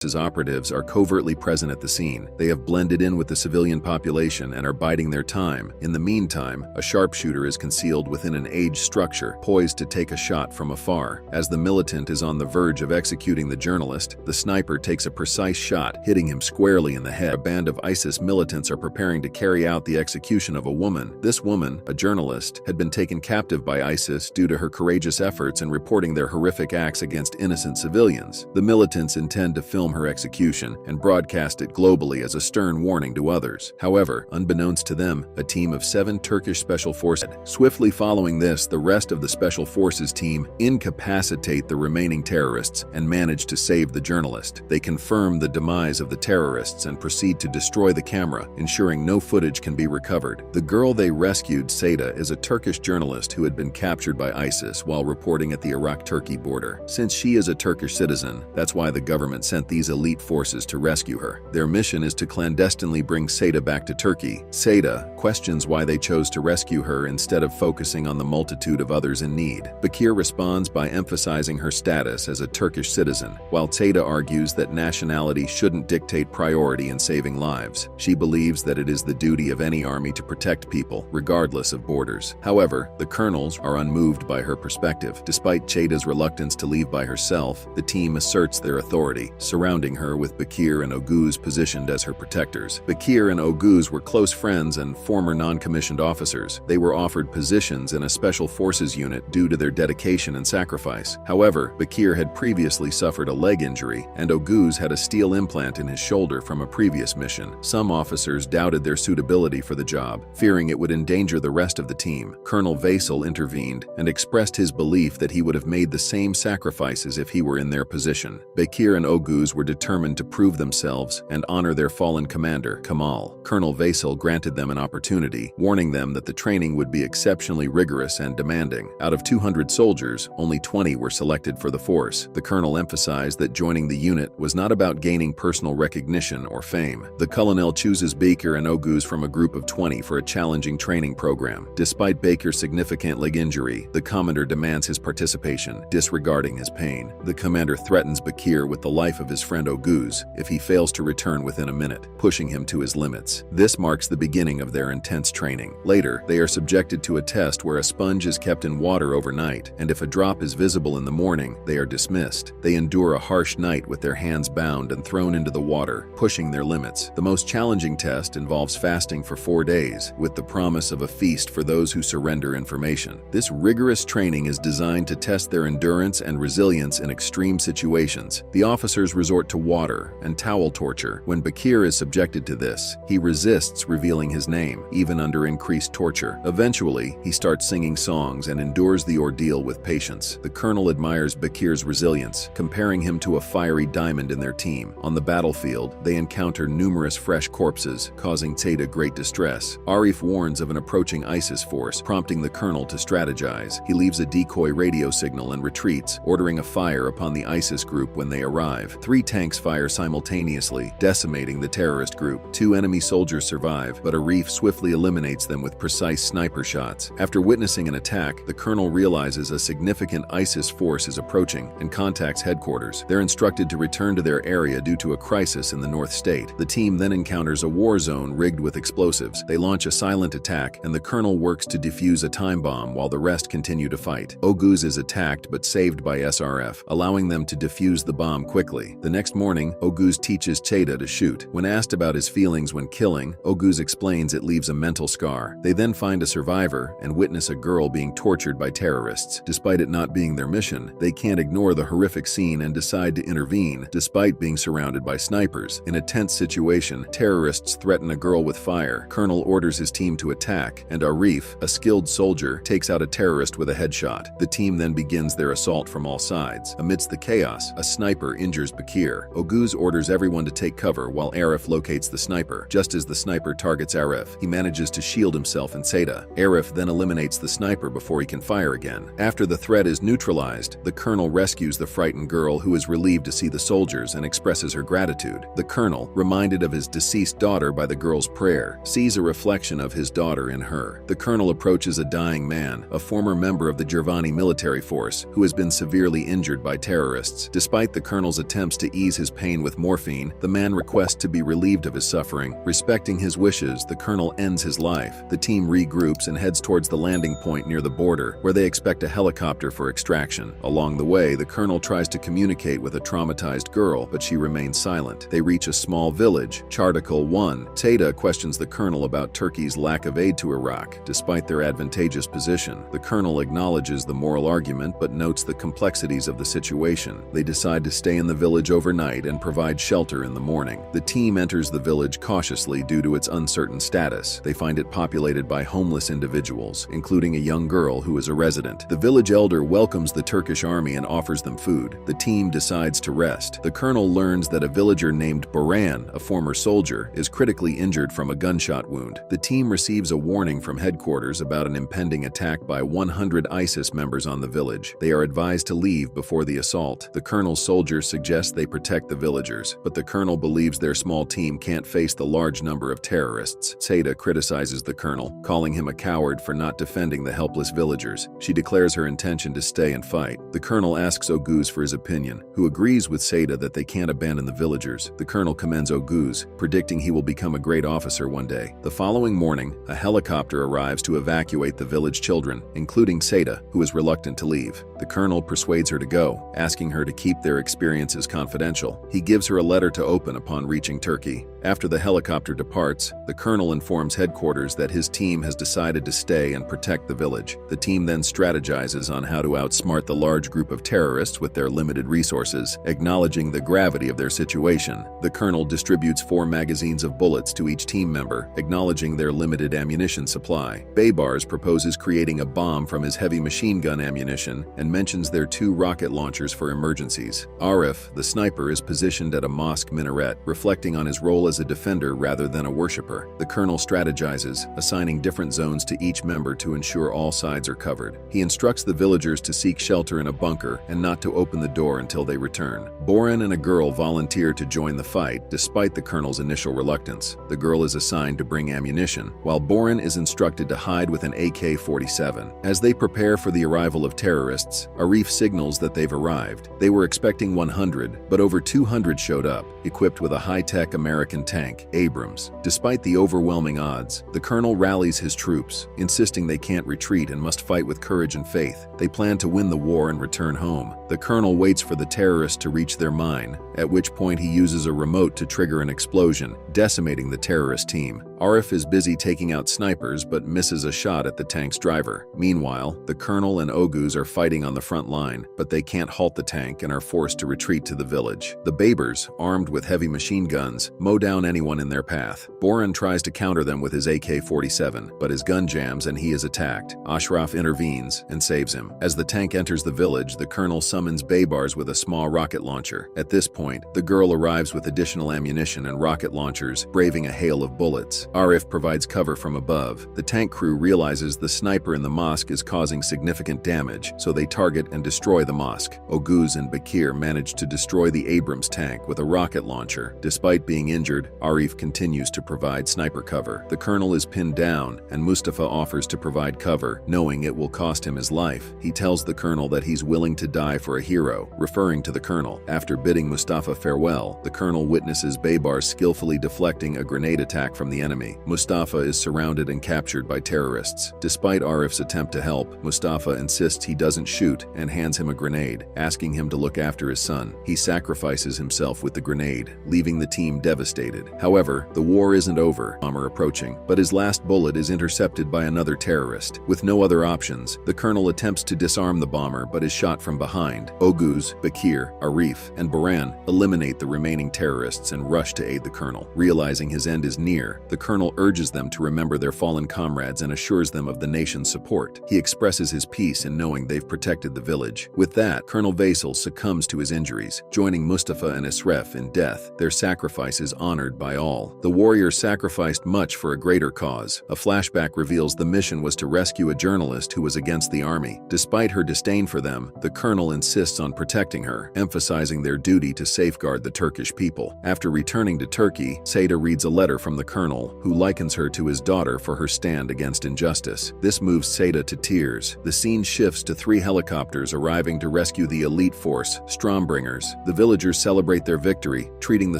operatives are covertly present at the scene. They have blended in with the civilian population and are biding their time. In the meantime, a sharpshooter is concealed within an aged structure, poised to take a shot from afar. As the militant is on the verge of executing the journalist, the sniper takes a precise shot, hitting him squarely in the head. A band of ISIS militants are preparing to carry out the execution of a woman. This woman, a journalist, had been taken captive by ISIS due to her courageous efforts in reporting their horrific acts against innocent civilians. The militants intend to film her execution and broadcast it globally as a stern warning to others. However, unbeknownst to them, a team of 7 Turkish special forces. Swiftly following this, the rest of the special forces team incapacitate the remaining terrorists and manage to save the journalist. They confirm the demise of the terrorists and proceed to destroy the camera, ensuring no footage can be recovered. The girl they rescued, Seda, is a Turkish journalist who had been captured by ISIS while reporting at the Iraq-Turkey border. Since she is a Turkish citizen, that's why the government sent these elite forces to rescue her. Their mission is to clandestinely bring Seda back to Turkey. Seda questions why they chose to rescue her instead of focusing on the multitude of others in need. Bakir responds by emphasizing her status as a Turkish citizen, while Seda argues that nationality shouldn't dictate priority in saving lives. She believes that it is the duty of any army to protect people, regardless of borders. However, the colonels are unmoved by her perspective. Despite Seda's reluctance to leave by herself, the team asserts their authority, surrounding her with Bakir and Oguz positioned as her protectors. Bakir and Oguz were close friends and former non-commissioned officers. They were offered positions in a special forces unit due to their dedication and sacrifice. However, Bakir had previously suffered a leg injury, and Oguz had a steel implant in his shoulder from a previous mission. Some officers doubted their suitability for the job, fearing it would endanger the rest of the team. Colonel Vaisal intervened and expressed his belief that he would have made the same sacrifices if he were in their position. Bakir and Oguz were determined to prove themselves and honor their fallen commander, Kamal. Colonel Vaisal granted them an opportunity, warning them that the training would be exceptionally rigorous and demanding. Out of 200 soldiers, only 20 were selected for the force. The colonel emphasized that joining the unit was not about gaining personal recognition or fame. The colonel chooses Bakir and Oguz from a group of 20 for a challenging training program. Despite Bakir's significant leg injury, the commander demands his participation, disregarding his pain. The commander threatens Bakir with the life of his friend Oguz if he fails to return within a minute, pushing him to his limits. This marks the beginning of their intense training. Later, they are subjected to a test where a sponge is kept in water overnight, and if a drop is visible in the morning, they are dismissed. They endure a harsh night with their hands bound and thrown into the water, pushing their limits. The most challenging test involves fasting for 4 days, with the promise of a feast for those who surrender information. This rigorous training is designed to test their endurance and resilience in extreme situations. The officers resort to water and towel torture. When Bakir is subjected to this, he resists revealing his name, even under increased torture. Eventually, he starts singing songs and endures the ordeal with patience. The colonel admires Bakir's resilience, comparing him to a fiery diamond in their team. On the battlefield, they encounter numerous fresh corpses, causing Seda great distress. Arif warns of an approaching ISIS force, prompting the colonel to strategize. He leaves a decoy radio signal and retreats, ordering a fire upon the ISIS group when they arrive. 3 tanks fire simultaneously, decimating the terrorist group. 2 enemy soldiers survive, but Arif swiftly eliminates them with precise sniper shots. After witnessing an attack, the colonel realizes a significant ISIS force is approaching and contacts headquarters. They're instructed to return to their area due to a crisis in the North State. The team then encounters a war zone rigged with explosives. They launch a silent attack, and the colonel works to defuse a time bomb while the rest continue to fight. Oguz is attacked but saved by SRF, allowing them to defuse the bomb quickly. The next morning, Oguz teaches Seda to shoot. When asked about his feelings when killing, Oguz explains it leaves a mental scar. They then find a survivor and witness a girl being tortured by terrorists. Despite it not being their mission, they can't ignore the horrific scene and decide to intervene, despite being surrounded by snipers. In a tense situation, terrorists threaten a girl with fire. Colonel orders his team to attack, and Arif, a skilled soldier, takes out a terrorist with a headshot. The team then begins their assault from all sides. Amidst the chaos, a sniper injures Bakir. Oguz orders everyone to take cover while Arif locates the sniper. Just as the sniper targets Arif, he manages to shield himself and Seda. Arif then eliminates the sniper before he can fire again. After the threat is neutralized, the colonel rescues the frightened girl, who is relieved to see the soldiers and expresses her gratitude. The colonel, reminded of his deceased daughter by the girl's prayer, sees a reflection of his daughter in her. The colonel approaches a dying man, a former member of the Gervani military force, who has been severely injured by terrorists. Despite the colonel's attempts to to ease his pain with morphine, the man requests to be relieved of his suffering. Respecting his wishes, the colonel ends his life. The team regroups and heads towards the landing point near the border, where they expect a helicopter for extraction. Along the way, the colonel tries to communicate with a traumatized girl, but she remains silent. They reach a small village. Charticle 1. Seda questions the colonel about Turkey's lack of aid to Iraq. Despite their advantageous position, the colonel acknowledges the moral argument but notes the complexities of the situation. They decide to stay in the village overnight and provide shelter in the morning. The team enters the village cautiously due to its uncertain status. They find it populated by homeless individuals, including a young girl who is a resident. The village elder welcomes the Turkish army and offers them food. The team decides to rest. The colonel learns that a villager named Boran, a former soldier, is critically injured from a gunshot wound. The team receives a warning from headquarters about an impending attack by 100 ISIS members on the village. They are advised to leave before the assault. The colonel's soldiers suggest they protect the villagers, but the colonel believes their small team can't face the large number of terrorists. Seda criticizes the colonel, calling him a coward for not defending the helpless villagers. She declares her intention to stay and fight. The colonel asks Oguz for his opinion, who agrees with Seda that they can't abandon the villagers. The colonel commends Oguz, predicting he will become a great officer one day. The following morning, a helicopter arrives to evacuate the village children, including Seda, who is reluctant to leave. The colonel persuades her to go, asking her to keep their experiences confidential. He gives her a letter to open upon reaching Turkey. After the helicopter departs, the colonel informs headquarters that his team has decided to stay and protect the village. The team then strategizes on how to outsmart the large group of terrorists with their limited resources. Acknowledging the gravity of their situation, the colonel distributes 4 magazines of bullets to each team member, acknowledging their limited ammunition supply. Baybars proposes creating a bomb from his heavy machine gun ammunition and mentions their 2 rocket launchers for emergencies. Arif, the sniper, is positioned at a mosque minaret, reflecting on his role as a defender rather than a worshipper. The colonel strategizes, assigning different zones to each member to ensure all sides are covered. He instructs the villagers to seek shelter in a bunker and not to open the door until they return. Boran and a girl volunteer to join the fight, despite the colonel's initial reluctance. The girl is assigned to bring ammunition, while Boran is instructed to hide with an AK-47. As they prepare for the arrival of terrorists, Arif signals that they've arrived. They were expecting 100, but over 200 showed up, equipped with a high-tech American tank, Abrams. Despite the overwhelming odds, the colonel rallies his troops, insisting they can't retreat and must fight with courage and faith. They plan to win the war and return home. The colonel waits for the terrorists to reach their mine, at which point he uses a remote to trigger an explosion, decimating the terrorist team. Arif is busy taking out snipers but misses a shot at the tank's driver. Meanwhile, the colonel and Oguz are fighting on the front line, but they can't halt the tank and are forced to retreat to the village. The Babers, armed with heavy machine guns, mow down anyone in their path. Boran tries to counter them with his AK-47, but his gun jams and he is attacked. Ashraf intervenes and saves him. As the tank enters the village, the colonel summons Baybars with a small rocket launcher. At this point, the girl arrives with additional ammunition and rocket launchers, braving a hail of bullets. Arif provides cover from above. The tank crew realizes the sniper in the mosque is causing significant damage, so they target and destroy the mosque. Oguz and Bakir manage to destroy the Abrams tank with a rocket launcher. Despite being injured, Arif continues to provide sniper cover. The colonel is pinned down, and Mustafa offers to provide cover, knowing it will cost him his life. He tells the colonel that he's willing to die for a hero, referring to the colonel. After bidding Mustafa farewell, the colonel witnesses Baybar skillfully deflecting a grenade attack from the enemy. Mustafa is surrounded and captured by terrorists. Despite Arif's attempt to help, Mustafa insists he doesn't shoot and hands him a grenade, asking him to look after his son. He sacrifices himself with the grenade, leaving the team devastated. However, the war isn't over, bomber approaching, but his last bullet is intercepted by another terrorist. With no other options, the colonel attempts to disarm the bomber but is shot from behind. Oguz, Bakir, Arif, and Boran eliminate the remaining terrorists and rush to aid the colonel. Realizing his end is near, the colonel urges them to remember their fallen comrades and assures them of the nation's support. He expresses his peace in knowing they've protected the village. With that, Colonel Vaisal succumbs to his injuries, joining Mustafa and Isref in death. Their sacrifice is honored by all. The warriors sacrificed much for a greater cause. A flashback reveals the mission was to rescue a journalist who was against the army. Despite her disdain for them, the colonel insists on protecting her, emphasizing their duty to safeguard the Turkish people. After returning to Turkey, Seda reads a letter from the colonel, who likens her to his daughter for her stand against injustice. This moves Seda to tears. The scene shifts to 3 helicopters arriving to rescue the elite force, Strombringers. The villagers celebrate their victory, treating the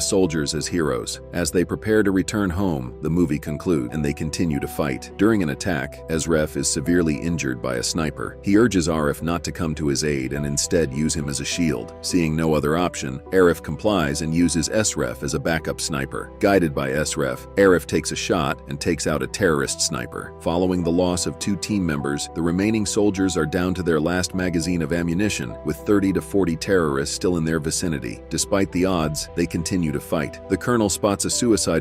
soldiers as heroes. As they prepare to return home, the movie concludes and they continue to fight. During an attack, Esref is severely injured by a sniper. He urges Arif not to come to his aid and instead use him as a shield. Seeing no other option, Arif complies and uses Esref as a backup sniper. Guided by Esref, Arif takes a shot and takes out a terrorist sniper. Following the loss of 2 team members, the remaining soldiers are down to their last magazine of ammunition, with 30 to 40 terrorists still in their vicinity. Despite the odds, they continue to fight. The colonel spots a suicide